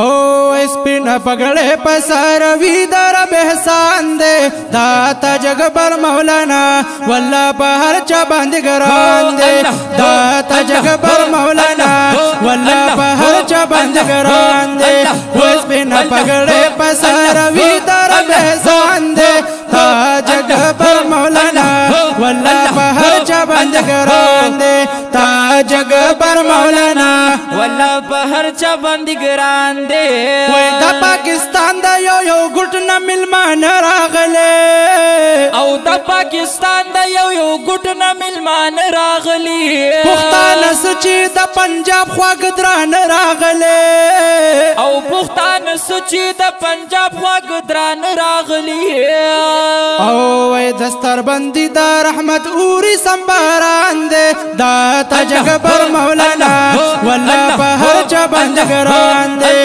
او سپین پگڑے پسار وی در بحسان دے داتا جگبر مولانا واللہ پہر چا بندگران دے داتا جگبر مولانا واللہ پہر چا بندگران دے سپین پگڑے پسار وی در بحسان دے تا جگبر مولانا واللہ پہر چا بندگران دے تا جگبر مولانا واللہ پہر چا بندگران دے وی دا پاکستان دا یو گھٹنا ملمان راغلے او دا پاکستان دا یو گھٹنا ملمان راغلی پختان سچی دا پنجاب خواگدران راغلے او پختان سچی دا پنجاب خواگدران راغلی او وی دستر بندی دا رحمت اوری سنباران دے داتا جگبر مولانا واللہ پہر چا بندگران دے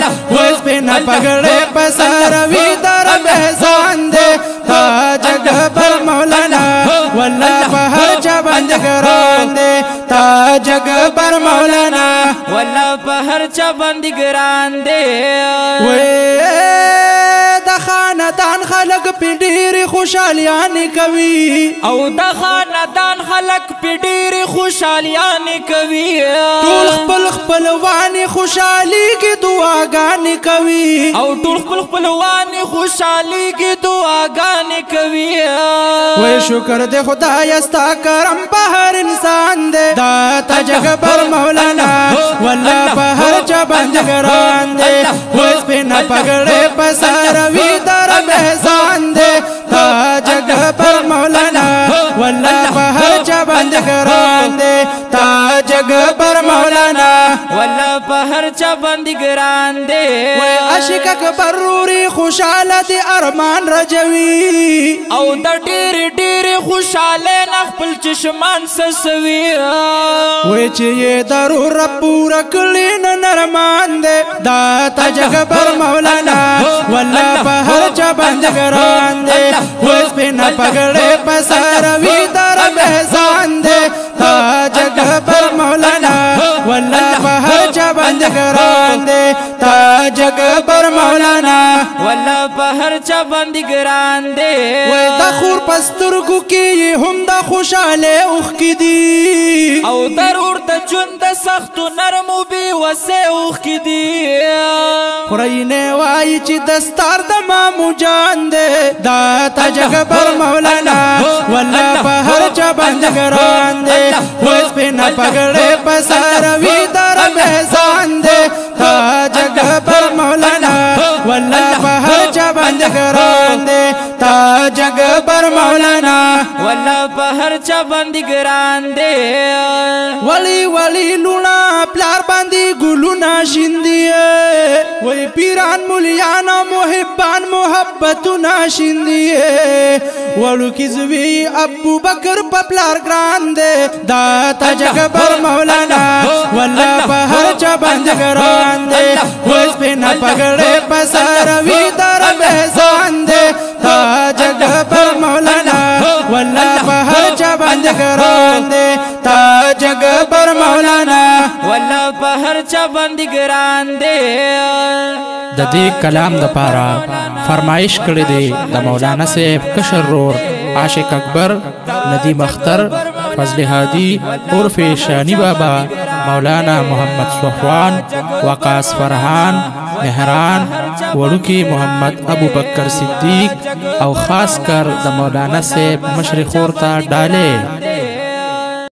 سپینا پگڑے پسار وی در بحسان دے تا جگبر مولانا واللہ پہر چا بندگران دے تا جگبر مولانا واللہ پہر چا بندگران دے دا خاندان خلق پی ډیر خوشحالیان کوي او دا خاندان خلق پی ډیر خوشحالیان کوي ټول خپل خپلوان خوشحالی کی دعاګانې کوي او ټول خپل خپلوان خوشحالی کی دعاګانې کوي وای شکر دے خدای ستا کرم په هر انسان دے داتا جگبر مولانا والله په هر چا بندګران دے وای سپینا پګړې پسار وی در بحسان دے تا جگبر مولانا والله په هر چا بندګران دے تا جگبر مولانا والله پہر چا بندگران دے وی عاشق اکبر روری خوشحال دی ارمان رجوی او دا ډیر ډیر خوشحاله نخپل چشمان سسوی وی چی ضرور پورا کلین نرمان دے داتا جگبر مولانا واللہ پہر چا بندگران دے وی سپینا پگڑے پسار وی در بحسان دے تا جگبر مولانا واللہ پہر چا بندگران دے تا جگبر مولانا واللہ پہر چا بندگران دے وی دا خور پسترگو کی ہم دا خوشحالے اوخ کی دی او ضرور دا جند سخت و نرم و بی وسے اوخ کی دی خورینے وائی چی دستار دا مامو جان دے داتا جگبر مولانا واللہ پہر چا بندگران دے سپینا پگڑے پسار وی در بحسان دے تا جگبر مولانا واللہ پہر چا بندگران دے تا جگبر مولانا واللہ پہر چا بندگران دے ولی ولی لونا پلار باندی گلونا شندیے وی پیران مولیانا محبان محبتونا شندیے ولو کزوی ابو بکر پپلار گران دے داتا جگبر مولانا واللہ پہر چا بندگران دے سپینا پگڑے پسار وی در بحسان دے تا جگبر مولانا واللہ پہر چا بندگران دے تا جگبر مولانا واللہ پہر چا بندگران دے د دې کلام د پاره فرمایش کړی دی د مولانا صاحب کشر رور عاشق اکبر ندیم اختر فضل هادی عرف شانی بابا مولانا محمد صفوان وقاص فرحان مهران وړوکی محمد ابو بکر صدیق او خاص کر د مولانا صاحب مشر خور ته ډالې